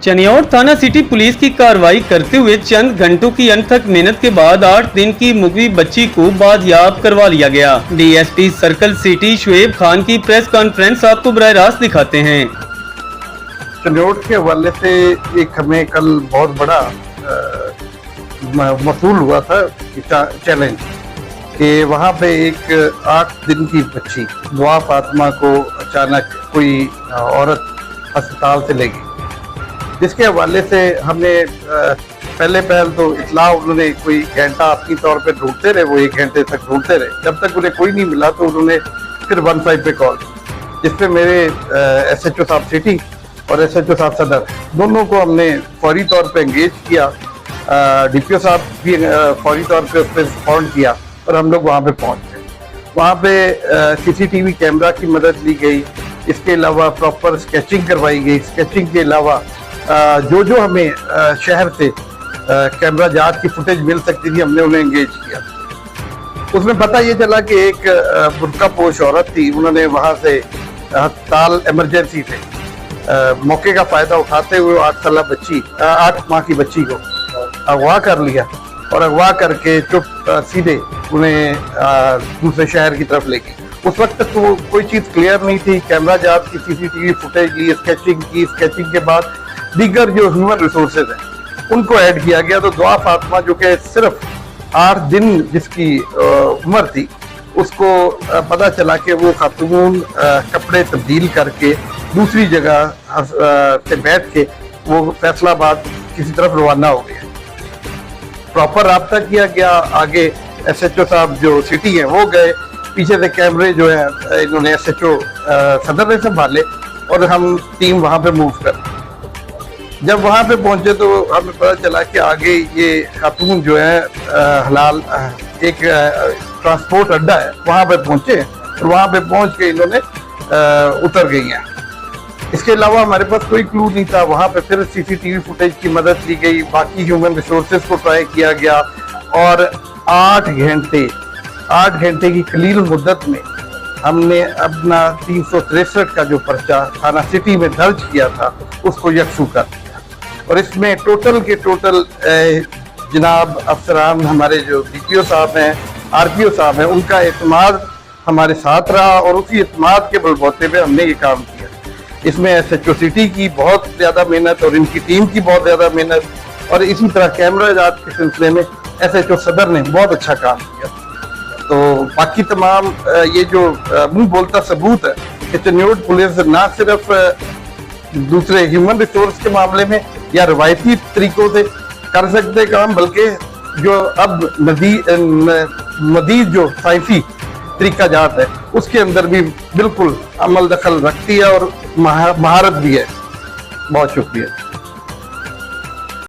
चनियोर थाना city police की कार्रवाई करते हुए चंद घंटों की अनथक मेहनत के बाद 8 दिन की मुगवी बच्ची को बाजियाब करवा लिया गया। DSP circle city Shoaib Khan की प्रेस कॉन्फ्रेंस आपको बराह रास्त दिखाते हैं। चनियोर के हवाले से एक हमें कल बहुत बड़ा मसूल हुआ था चैलेंज कि वहाँ पे एक 8 दिन की बच्ची दुआ फातिमा को अचानक कोई औरत अस्पताल से ले गई, जिसके हवाले से हमने पहल तो इतला उन्होंने कोई घंटा अपनी तौर पे ढूंढते रहे, वो 1 घंटे तक ढूंढते रहे। जब तक उन्हें कोई नहीं मिला तो उन्होंने फिर 15 पे कॉल, जिसपे मेरे SHO साहब सिटी और SHO साहब सदर दोनों को हमने फौरी तौर पे एंगेज किया। DPO साहब भी फौरी तौर पे उस पर रिस्पॉन्ड किया और हम लोग वहाँ पे पहुँच गए। वहाँ पे CCTV कैमरा की मदद ली गई, इसके अलावा प्रॉपर स्केचिंग करवाई गई। स्केचिंग के अलावा जो हमें शहर से कैमरा जांच की फुटेज मिल सकती थी, हमने उन्हें एंगेज किया। उसमें पता ये चला कि एक बुर्का पोश औरत थी, उन्होंने वहाँ से अस्पताल इमरजेंसी से मौके का फायदा उठाते हुए 8 माह की बच्ची को अगवा कर लिया और अगवा करके सीधे उन्हें दूसरे शहर की तरफ ले गई। उस वक्त तक तो कोई चीज़ क्लियर नहीं थी। कैमरा जांच की, CCTV फुटेज ली, स्केचिंग की, स्केचिंग के बाद दीगर जो ह्यूमन रिसोर्सेज हैं उनको ऐड किया गया। तो दुआ फातिमा जो कि सिर्फ 8 दिन जिसकी उम्र थी, उसको पता चला कि वो खातून कपड़े तब्दील करके दूसरी जगह से बैठ के वो फैसलाबाद किसी तरफ रवाना हो गया। प्रॉपर राब्ता किया गया। आगे SHO साहब जो सिटी हैं वो गए, पीछे से कैमरे जो है इन्होंने SHO सदर ने संभाले और हम टीम वहाँ पे मूव कर। जब वहाँ पे पहुँचे तो हमें पता चला कि आगे ये खातून जो है हलाल एक ट्रांसपोर्ट अड्डा है, वहाँ पे पहुँचे और वहाँ पे पहुँच के इन्होंने उतर गई हैं। इसके अलावा हमारे पास कोई क्लू नहीं था। वहाँ पे फिर CCTV फुटेज की मदद ली गई, बाकी ह्यूमन रिसोर्सेज को ट्राई किया गया और 8 घंटे की कलील मुद्दत में हमने अपना 363 का जो पर्चा थाना सिटी में दर्ज किया था उसको यकसू कर दिया। और इसमें टोटल के टोटल जनाब अफसरान हमारे जो DPO साहब हैं, RPO साहब हैं, उनका एतमाद हमारे साथ रहा और उसी एतमाद के बलबूते पे हमने ये काम किया। इसमें SHO सिटी की बहुत ज़्यादा मेहनत और इनकी टीम की बहुत ज़्यादा मेहनत, और इसी तरह कैमरा जांच के सिलसिले में SHO सदर ने बहुत अच्छा काम किया। तो बाकी तमाम ये जो मुंह बोलता सबूत है कि चनियोर पुलिस ना सिर्फ दूसरे ह्यूमन रिसोर्स के मामले में या रवायती तरीकों से कर सकते काम, बल्कि जो अब मजीद जो साइंसी तरीका जात है उसके अंदर भी बिल्कुल अमल दखल रखती है और महारत भी है। बहुत शुक्रिया।